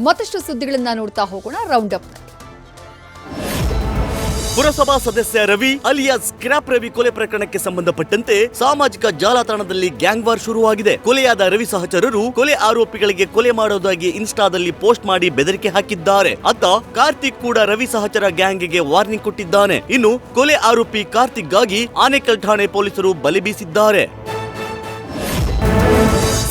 ಮತ್ತಷ್ಟು ಸುದ್ದಿಗಳನ್ನ ನೋಡ್ತಾ ಹೋಗೋಣ ರೌಂಡ್ ಅಪ್. ಪುರಸಭಾ ಸದಸ್ಯ ರವಿ ಅಲಿಯಾಸ್ ಸ್ಕ್ರಾಪ್ ರವಿ ಕೊಲೆ ಪ್ರಕರಣಕ್ಕೆ ಸಂಬಂಧಪಟ್ಟಂತೆ ಸಾಮಾಜಿಕ ಜಾಲತಾಣದಲ್ಲಿ ಗ್ಯಾಂಗ್ ವಾರ್ ಶುರುವಾಗಿದೆ. ಕೊಲೆಯಾದ ರವಿ ಸಹಚರರು ಕೊಲೆ ಆರೋಪಿಗಳಿಗೆ ಕೊಲೆ ಮಾಡೋದಾಗಿ ಇನ್ಸ್ಟಾದಲ್ಲಿ ಪೋಸ್ಟ್ ಮಾಡಿ ಬೆದರಿಕೆ ಹಾಕಿದ್ದಾರೆ. ಅತ್ತ ಕಾರ್ತಿಕ್ ಕೂಡ ರವಿ ಸಹಚರ ಗ್ಯಾಂಗ್ಗೆ ವಾರ್ನಿಂಗ್ ಕೊಟ್ಟಿದ್ದಾನೆ. ಇನ್ನು ಕೊಲೆ ಆರೋಪಿ ಕಾರ್ತಿಕ್ಗಾಗಿ ಆನೇಕಲ್ ಠಾಣೆ ಪೊಲೀಸರು ಬಲೆ ಬೀಸಿದ್ದಾರೆ.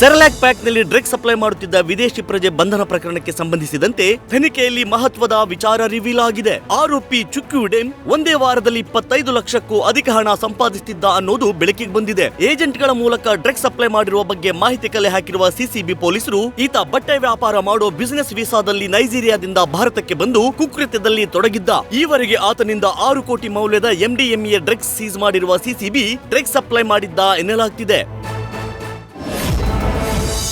ಸೆರೆಲ್ಯಾಕ್ ಪ್ಯಾಕ್ನಲ್ಲಿ ಡ್ರಗ್ಸ್ ಸಪ್ಲೈ ಮಾಡುತ್ತಿದ್ದ ವಿದೇಶಿ ಪ್ರಜೆ ಬಂಧನ ಪ್ರಕರಣಕ್ಕೆ ಸಂಬಂಧಿಸಿದಂತೆ ತನಿಖೆಯಲ್ಲಿ ಮಹತ್ವದ ವಿಚಾರ ರಿವೀಲ್ ಆಗಿದೆ. ಆರೋಪಿ ಚುಕ್ಕಿ ಉಡೇನ್ ಒಂದೇ ವಾರದಲ್ಲಿ 25 ಲಕ್ಷಕ್ಕೂ ಅಧಿಕ ಹಣ ಸಂಪಾದಿಸುತ್ತಿದ್ದ ಅನ್ನೋದು ಬೆಳಕಿಗೆ ಬಂದಿದೆ. ಏಜೆಂಟ್ಗಳ ಮೂಲಕ ಡ್ರಗ್ಸ್ ಸಪ್ಲೈ ಮಾಡಿರುವ ಬಗ್ಗೆ ಮಾಹಿತಿ ಕಲೆ ಹಾಕಿರುವ ಸಿಸಿಬಿ ಪೊಲೀಸರು ಈತ ಬಟ್ಟೆ ವ್ಯಾಪಾರ ಮಾಡೋ ಬಿಸಿನೆಸ್ ವೀಸಾದಲ್ಲಿ ನೈಜೀರಿಯಾದಿಂದ ಭಾರತಕ್ಕೆ ಬಂದು ಕುಕೃತ್ಯದಲ್ಲಿ ತೊಡಗಿದ್ದ. ಈವರೆಗೆ ಆತನಿಂದ 6 ಕೋಟಿ ಮೌಲ್ಯದ MDMA ಡ್ರಗ್ಸ್ ಸೀಸ್ ಮಾಡಿರುವ ಸಿಸಿಬಿ ಡ್ರಗ್ಸ್ ಸಪ್ಲೈ ಮಾಡಿದ್ದ ಎನ್ನಲಾಗ್ತಿದೆ.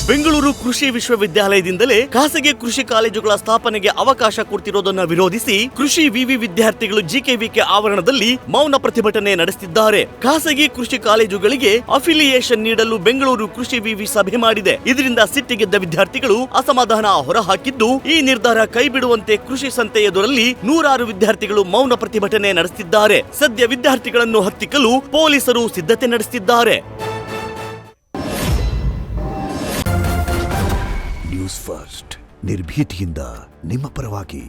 ಬೆಂಗಳೂರು ಕೃಷಿ ವಿಶ್ವವಿದ್ಯಾಲಯದಿಂದಲೇ ಖಾಸಗಿ ಕೃಷಿ ಕಾಲೇಜುಗಳ ಸ್ಥಾಪನೆಗೆ ಅವಕಾಶ ಕೊಡ್ತಿರೋದನ್ನ ವಿರೋಧಿಸಿ ಕೃಷಿ ವಿವಿ ವಿದ್ಯಾರ್ಥಿಗಳು ಜಿಕೆವಿಕೆ ಆವರಣದಲ್ಲಿ ಮೌನ ಪ್ರತಿಭಟನೆ ನಡೆಸುತ್ತಿದ್ದಾರೆ. ಖಾಸಗಿ ಕೃಷಿ ಕಾಲೇಜುಗಳಿಗೆ ಅಫಿಲಿಯೇಷನ್ ನೀಡಲು ಬೆಂಗಳೂರು ಕೃಷಿ ವಿವಿ ಸಭೆ ಮಾಡಿದೆ. ಇದರಿಂದ ಸಿಟ್ಟಿಗೆದ್ದ ವಿದ್ಯಾರ್ಥಿಗಳು ಅಸಮಾಧಾನ ಹೊರಹಾಕಿದ್ದು, ಈ ನಿರ್ಧಾರ ಕೈಬಿಡುವಂತೆ ಕೃಷಿ ಸಂತೆ ಎದುರಲ್ಲಿ ನೂರಾರು ವಿದ್ಯಾರ್ಥಿಗಳು ಮೌನ ಪ್ರತಿಭಟನೆ ನಡೆಸುತ್ತಿದ್ದಾರೆ. ಸದ್ಯ ವಿದ್ಯಾರ್ಥಿಗಳನ್ನು ಹತ್ತಿಕ್ಕಲು ಪೊಲೀಸರು ಸಿದ್ಧತೆ ನಡೆಸುತ್ತಿದ್ದಾರೆ. ನ್ಯೂಸ್ ಫಸ್ಟ್ ನಿರ್ಭೀತಿಯಿಂದ ನಿಮ್ಮ ಪರವಾಗಿ.